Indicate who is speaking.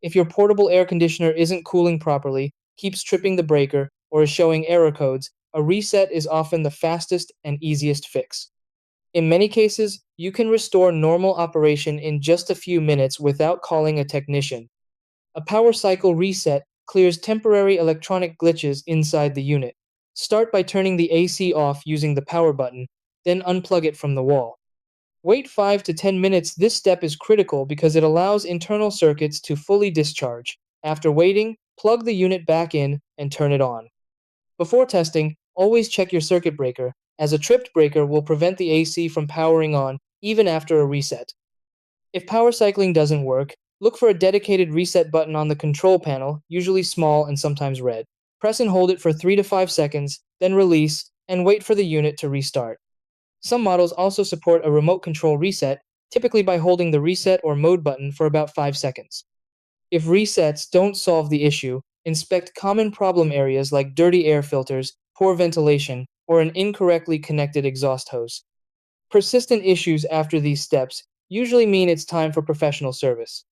Speaker 1: If your portable air conditioner isn't cooling properly, keeps tripping the breaker, or is showing error codes, a reset is often the fastest and easiest fix. In many cases, you can restore normal operation in just a few minutes without calling a technician. A power cycle reset clears temporary electronic glitches inside the unit. Start by turning the AC off using the power button, then unplug it from the wall. Wait 5 to 10 minutes. This step is critical because it allows internal circuits to fully discharge. After waiting, plug the unit back in and turn it on. Before testing, always check your circuit breaker, as a tripped breaker will prevent the AC from powering on even after a reset. If power cycling doesn't work, look for a dedicated reset button on the control panel, usually small and sometimes red. Press and hold it for 3 to 5 seconds, then release, and wait for the unit to restart. Some models also support a remote control reset, typically by holding the reset or mode button for about 5 seconds. If resets don't solve the issue, inspect common problem areas like dirty air filters, poor ventilation, or an incorrectly connected exhaust hose. Persistent issues after these steps usually mean it's time for professional service.